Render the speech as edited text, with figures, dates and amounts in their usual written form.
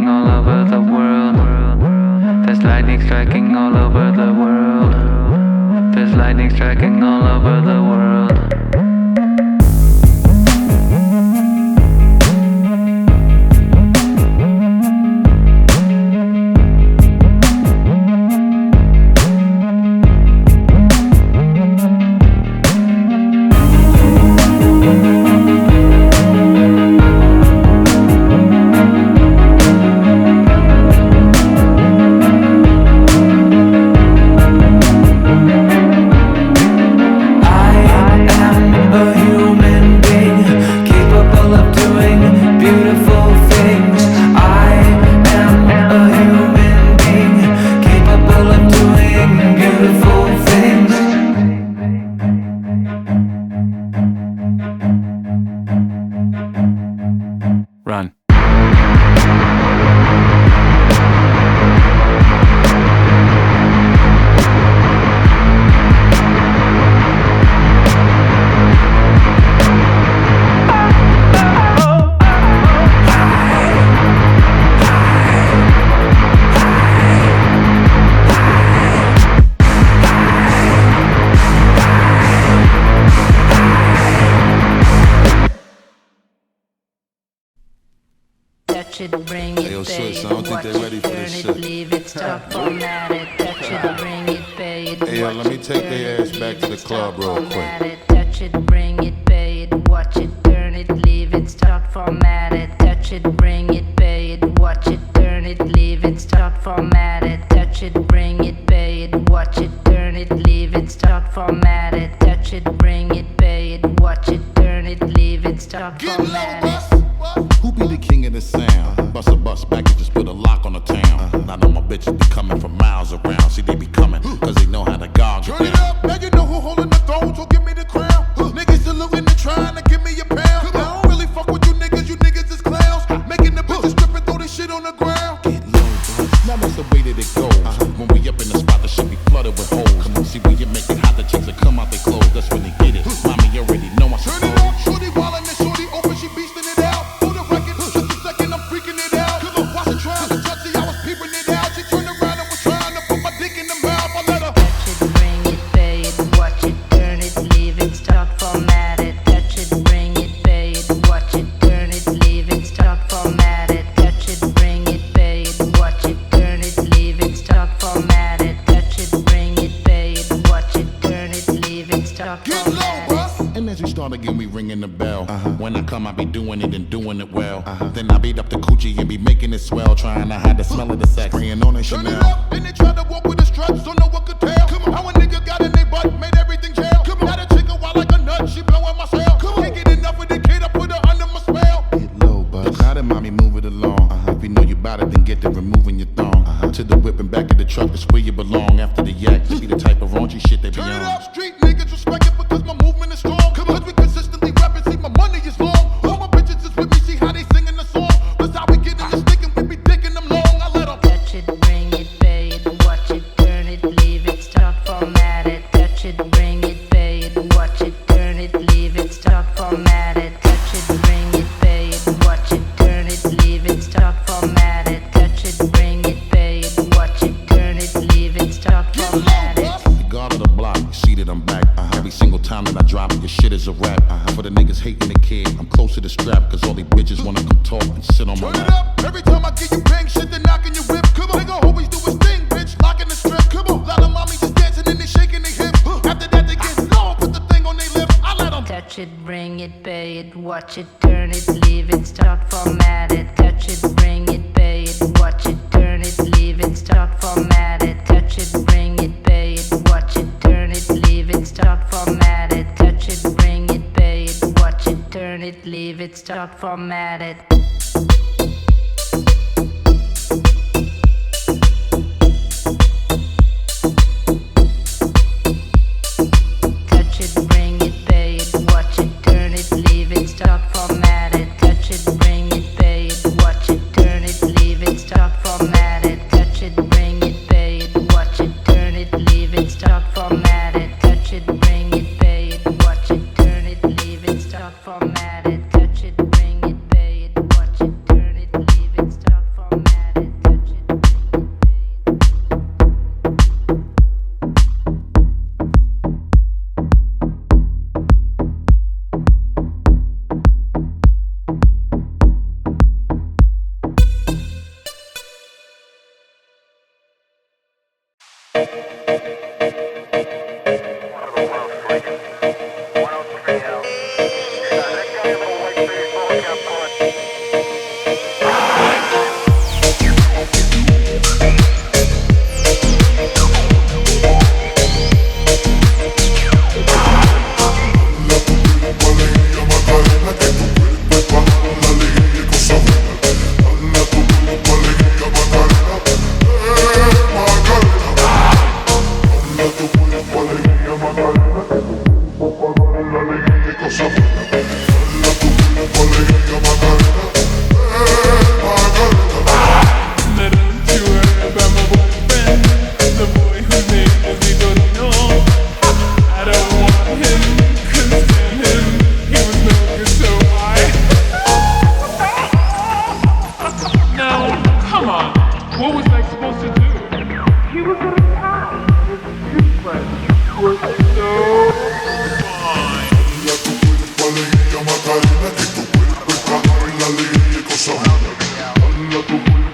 striking all over the world. There's lightning striking all over the world. There's lightning striking all over the world. Run. Bring it, yo, sis, I don't think they ready for this shit. Leave it, stop, format it, touch it, bring it, pay it. Hey, yo, let me take their ass back to the club real quick. Touch it, bring it, pay it, watch it, turn it, leave it, start, format it. Touch it, bring it, pay it, watch it, turn it, leave it, start, format it. Touch it, bring it, pay it, watch it, turn it, leave it, start, format it. Touch it, bring it, pay it, watch it, turn it, leave it, start, format it. Who be the king of the sound? Bust a bus back and just put a lock on the town. Now know my bitches be coming from miles around. See, they be coming, cause they know how to gog it down. Turn it up, now you know who holding the throne, so give me the crown. Niggas saluting and trying to give me a pound. I don't really fuck with you niggas is clowns. Making the bitches strip and throw this shit on the ground. Get low, bro. Now that's the way that it goes. When we up in the spot, the shit be flooded with holes. See, when you make it hot, the chicks that come out their clothes. That's when they get it. Mommy, you already know I turn it up, shorty wildin' and shorty open, she beastin' it out. For the record, just a second, I'm freaking it out. Cause I wasn't trying to touch it, I was peeping it out. She turned around and was trying to put my dick in the mouth. I let her touch it, bring it, pay it, watch it, turn it, leave it, start, format it. Touch it, bring it, pay it, watch it, turn it, leave it, start, format it. Touch it, bring it, pay it, watch it, turn it, leave it, start, format it. Touch it, bring it, pay it, watch it, turn it, leave it, start, get low, format it. bruh. And as we start again, we ringing the bell. When I come, I be doing it and doing it well. Then I beat up the coochie and be making it swell. Trying to hide the smell of the sex. Spraying on it Turn it Chanel. up, then they try to walk with the struts, so no one could tell. Come on, how a nigga got in they butt, made everything jail. Come on, got a chick a wild like a nut, she blowing my cell. Come on, can't get enough of the kid, I put her under my spell. Get low, but now that mommy move it along. If you know you bout it, then get to removing your thong. To the whip and back of the truck, that's where you belong. After the yak, to be the type of raunchy shit they be Turn it on. up, street niggas respect it because my movement is strong. Come on, cause we consistently rapping, see my money is long. All my bitches is with me, see how they singing the song. That's how we get in the stick and we be digging them long. I let them Touch it, bring it, pay it, watch it, turn it, leave it, start, format it. Touch it, bring it, pay it, watch it, turn it, leave it, start, format it. Touch it, bring it, pay it, watch it, turn it, leave it, start, format it. Touch it, bring it, pay it, watch it, turn it, leave it, start, get low, format it. bruh. The guard of the block, you see that I'm back. Every single time that I drop it, your shit is a rap. For the niggas hating the kid, I'm close to the strap. Cause all these bitches wanna come talk and sit on my Turn it lap. up, every time I get you bang shit, then knocking your whip. Come on, nigga always do his thing, bitch, locking the strip. Come on, lot of mommies just dancing and they shaking their hips. After that they get low, put the thing on their lips. I let them Touch it, bring it, pay it, watch it, turn it, leave it, start, format it. Touch it, bring it, pay it, watch it, turn it, leave it, start, format it. Touch it, bring it, pay it, watch it, turn it, leave it, start, format it. Touch it, bring it, pay it, watch it, turn it, leave it, start, format it. Touch it, bring it, pay it, watch it, turn it, leave it, start, format it. Touch it, bring it, pay it, watch it, turn it, leave it, start, format it. Touch it, bring it, pay it, watch it, turn it, leave it, start, format it. Touch it, bring it, pay it, watch it, turn it, leave it, start, format it. Touch it, bring it, pay it, What was I supposed to do? He was in a town. His toothbrush was so fine. Dale a tu cuerpo alegría, Macarena, que tu cuerpo es para bailar alegría y cosa buena. Dale a tu cuerpo